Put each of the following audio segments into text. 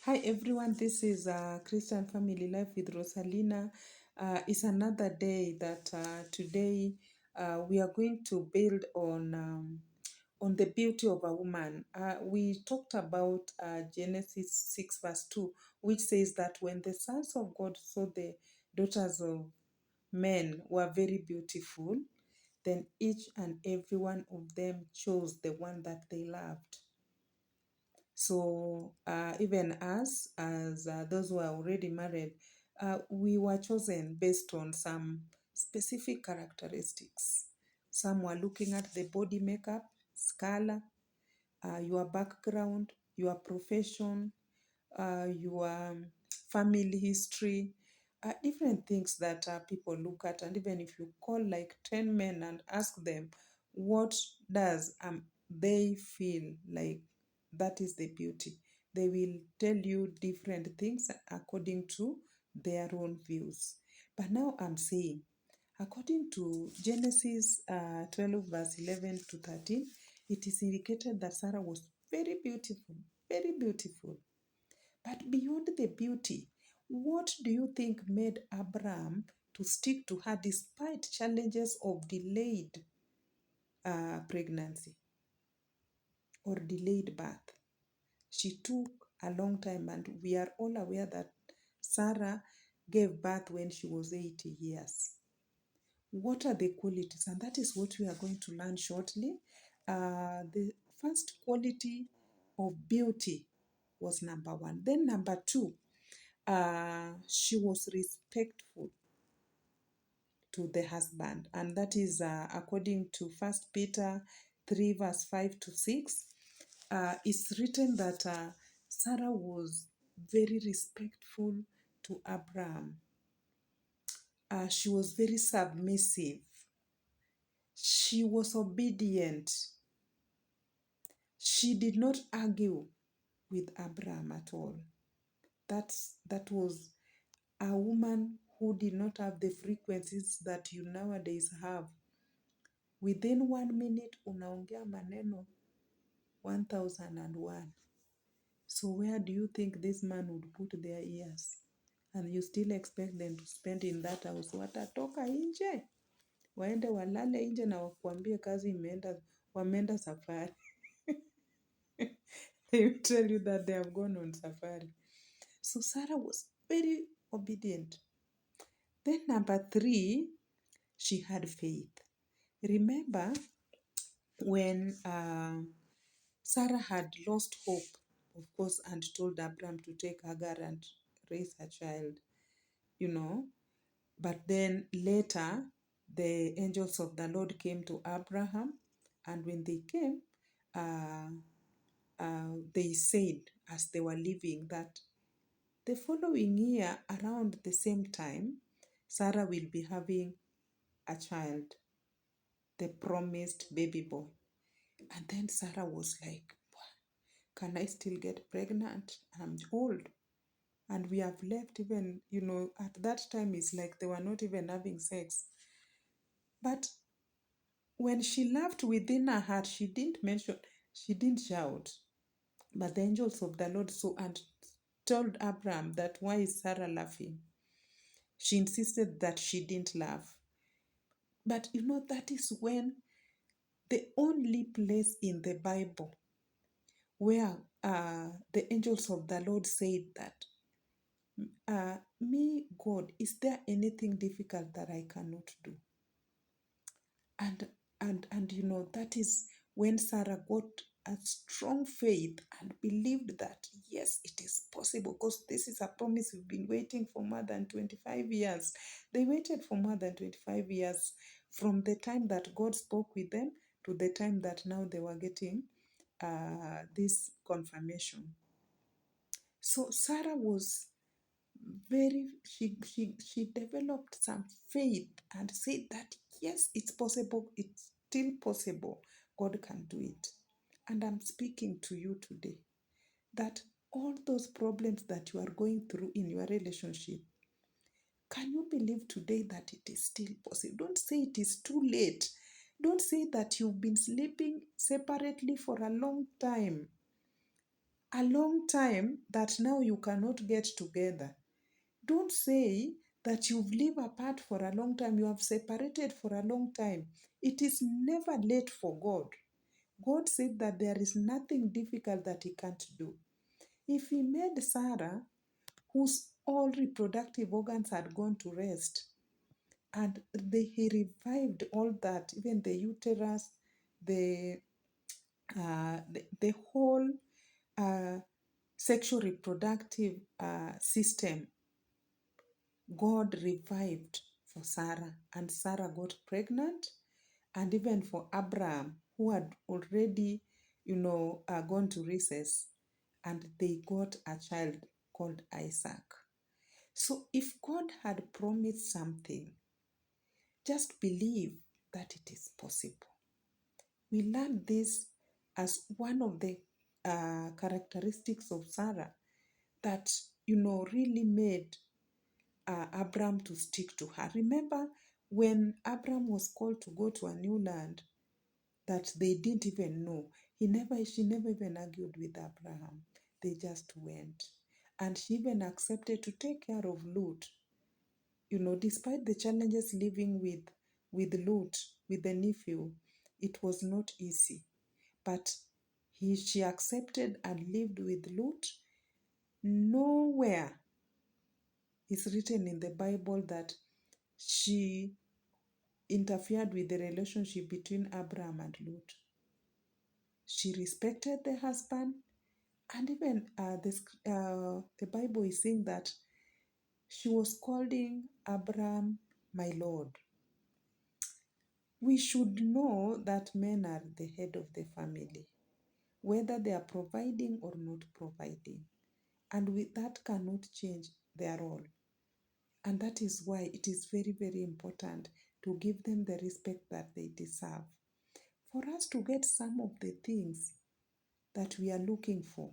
Hi everyone, this is Christian Family Life with Rosalina. It's another day that today we are going to build on the beauty of a woman. We talked about Genesis 6 verse 2, which says that when the sons of God saw the daughters of men were very beautiful, then each and every one of them chose the one that they loved. So even us, as those who are already married, we were chosen based on some specific characteristics. Some were looking at the body makeup, color, your background, your profession, your family history, different things that people look at. And even if you call like 10 men and ask them, what does they feel like that is the beauty? They will tell you different things according to their own views. But now I'm saying, according to Genesis 12, verse 11 to 13, it is indicated that Sarah was very beautiful, very beautiful. But beyond the beauty, what do you think made Abraham to stick to her despite challenges of delayed pregnancy or delayed birth? She took a long time, and we are all aware that Sarah gave birth when she was 80 years. What are the qualities? And that is what we are going to learn shortly. The first quality of beauty was number one. Then number two, she was respectful to the husband, and that is according to First Peter 3 verse 5 to 6. It's written that Sarah was very respectful to Abraham. She was very submissive. She was obedient. She did not argue with Abraham at all. That was a woman who did not have the frequencies that you nowadays have. Within 1 minute unaongea maneno 1001. So where do you think this man would put their ears? And you still expect them to spend in that house? Watatoka nje waende walale nje na wakuambie kazi imeenda, wameenda safari. They will tell you that they have gone on safari. So Sarah was very obedient. Then number three, she had faith. Remember when Sarah had lost hope, of course, and told Abraham to take Hagar and raise her child, you know. But then later, the angels of the Lord came to Abraham, and when they came, they said, as they were leaving, that the following year, around the same time, Sarah will be having a child, the promised baby boy. And then Sarah was like, can I still get pregnant? I'm old. And we have left even, at that time, it's like they were not even having sex. But when she laughed within her heart, she didn't shout. But the angels of the Lord saw and told Abraham that why is Sarah laughing? She insisted that she didn't laugh. But that is when the only place in the Bible where the angels of the Lord said that, me, God, is there anything difficult that I cannot do? And that is when Sarah got a strong faith and believed that yes, it is possible, because this is a promise we've been waiting for more than 25 years. They waited for more than 25 years from the time that God spoke with them to the time that now they were getting this confirmation. So Sarah was she developed some faith and said that yes, it's possible, it's still possible, God can do it. And I'm speaking to you today that all those problems that you are going through in your relationship, can you believe today that it is still possible? Don't say it is too late. Don't say that you've been sleeping separately for a long time. a long time that now you cannot get together. Don't say that you've lived apart for a long time, you have separated for a long time. It is never late for God. God said that there is nothing difficult that He can't do. If He made Sarah, whose all reproductive organs had gone to rest, and He revived all that, even the uterus, the the whole uh, sexual reproductive system, God revived for Sarah, and Sarah got pregnant, and even for Abraham, who had already, gone to recess, and they got a child called Isaac. So if God had promised something, just believe that it is possible. We learned this as one of the characteristics of Sarah that, really made Abram to stick to her. Remember when Abram was called to go to a new land that they didn't even know, she never even argued with Abraham. They just went. And she even accepted to take care of Lot. Despite the challenges living with Lot, with the nephew, it was not easy. But she accepted and lived with Lot. Nowhere is written in the Bible that she interfered with the relationship between Abraham and Lot. She respected the husband, and even the Bible is saying that she was calling Abraham my Lord. We should know that men are the head of the family, whether they are providing or not providing. And that cannot change their role. And that is why it is very, very important to give them the respect that they deserve. For us to get some of the things that we are looking for,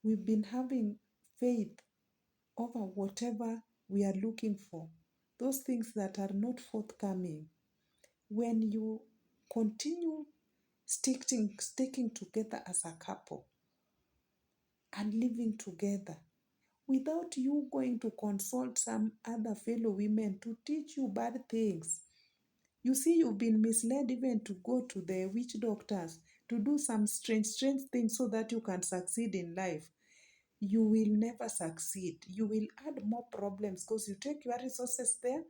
we've been having faith over whatever we are looking for. Those things that are not forthcoming, when you continue sticking together as a couple and living together, without you going to consult some other fellow women to teach you bad things. You see, you've been misled even to go to the witch doctors to do some strange things so that you can succeed in life. You will never succeed. You will add more problems because you take your resources there.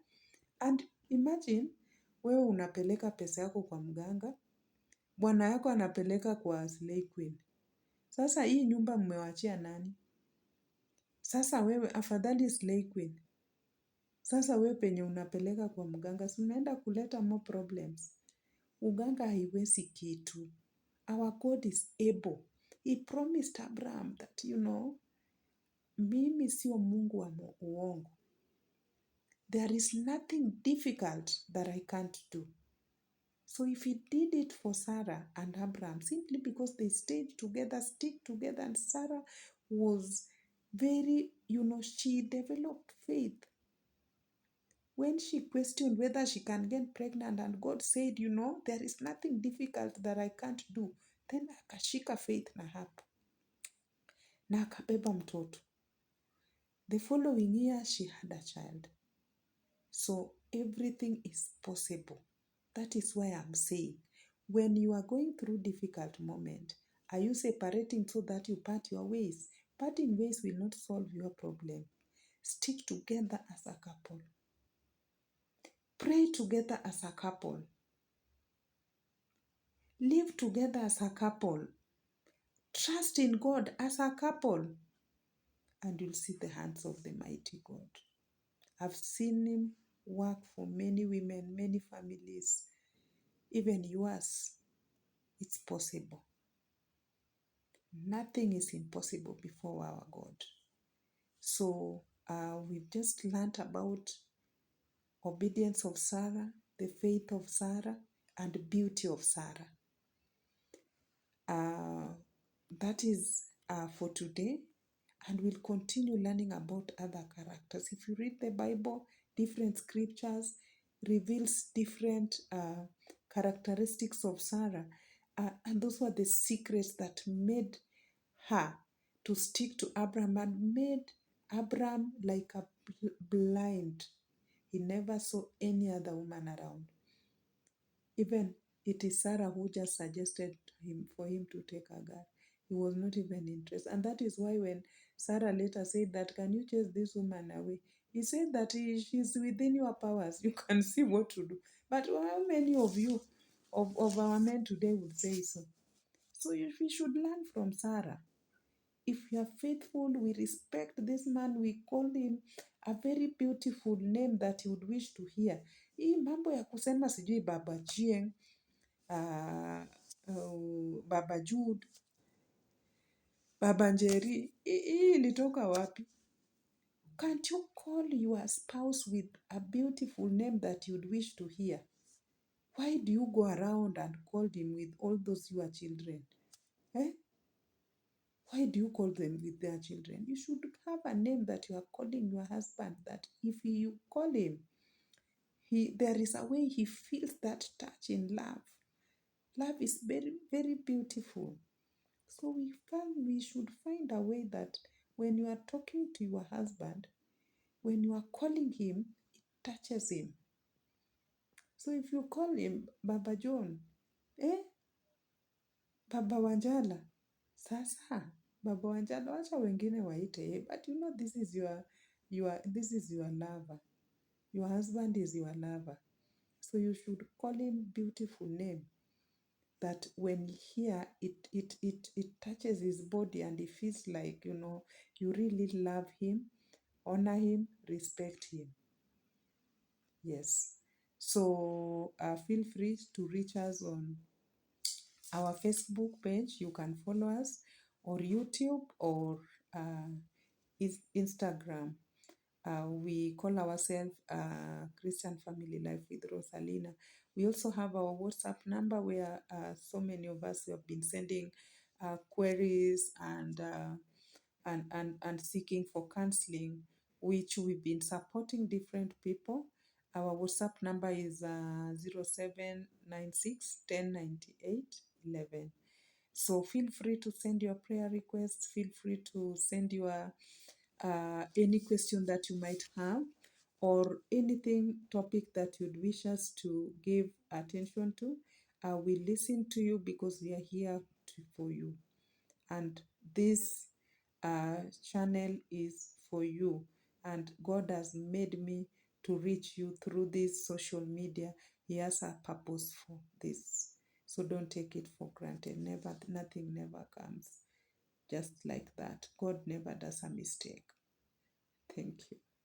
And imagine, wewe unapeleka pesa yako kwa mganga, bwana yako anapeleka kwa slay queen. Sasa hii nyumba mmewachia nani? Sasa wewe afadhali slay queen. Sasa wewe penye unapeleka kwa mganga, si unaenda kuleta more problems. Uganga haiwezi kitu. Our God is able. He promised Abraham that, mimi sio Mungu wa uongo. There is nothing difficult that I can't do. So if he did it for Sarah and Abraham, simply because they stayed together, stick together, and Sarah was very, she developed faith. When she questioned whether she can get pregnant, and God said, there is nothing difficult that I can't do, then akashika faith na hapo na akabeba mtoto. The following year, she had a child. So everything is possible. That is why I'm saying, when you are going through difficult moment, are you separating so that you part your ways? Parting ways will not solve your problem. Stick together as a couple. Pray together as a couple. Live together as a couple. Trust in God as a couple. And you'll see the hands of the mighty God. I've seen Him work for many women, many families, even yours. It's possible. Nothing is impossible before our God. So we've just learned about obedience of Sarah, the faith of Sarah, and the beauty of Sarah. That is for today, and we'll continue learning about other characters. If you read the Bible, different scriptures reveals different characteristics of Sarah, and those were the secrets that made her to stick to Abraham and made Abraham like a blind. He never saw any other woman around. Even it is Sarah who just suggested him for him to take Hagar. He was not even interested. And that is why when Sarah later said that, can you chase this woman away? He said that she's within your powers. You can see what to do. But how many of you, of our men today would say so? So we should learn from Sarah. If we are faithful, we respect this man, we call him a very beautiful name that he would wish to hear. Hii mambo ya kusema sijui Baba Jieng, Baba Jude, Baba Njeri, hii ilitoka wapi? Can't you call your spouse with a beautiful name that you'd wish to hear? Why do you go around and call him with all those your children? Eh? Why do you call them with their children? You should have a name that you are calling your husband, that if you call him, there is a way he feels that touch in love. Love is very, very beautiful. So we should find a way that when you are talking to your husband, when you are calling him, it touches him. So if you call him Baba John, Baba Wanjala, sasa Baba Wanjala, wacha wengine waite, but you know this is your lover. Your husband is your lover. So you should call him beautiful name that when he hear it touches his body and he feels like, you really love him, honor him, respect him. Yes. So feel free to reach us on our Facebook page. You can follow us, or YouTube, or Instagram. We call ourselves Christian Family Life with Rosalina. We also have our WhatsApp number where so many of us have been sending queries and seeking for counseling, which we've been supporting different people. Our WhatsApp number is 0796 1098 11. So feel free to send your prayer requests. Feel free to send your any question that you might have, or anything topic that you'd wish us to give attention to. We listen to you because we are here for you. And this channel is for you. And God has made me to reach you through this social media. He has a purpose for this. So don't take it for granted. Nothing never comes just like that. God never does a mistake. Thank you.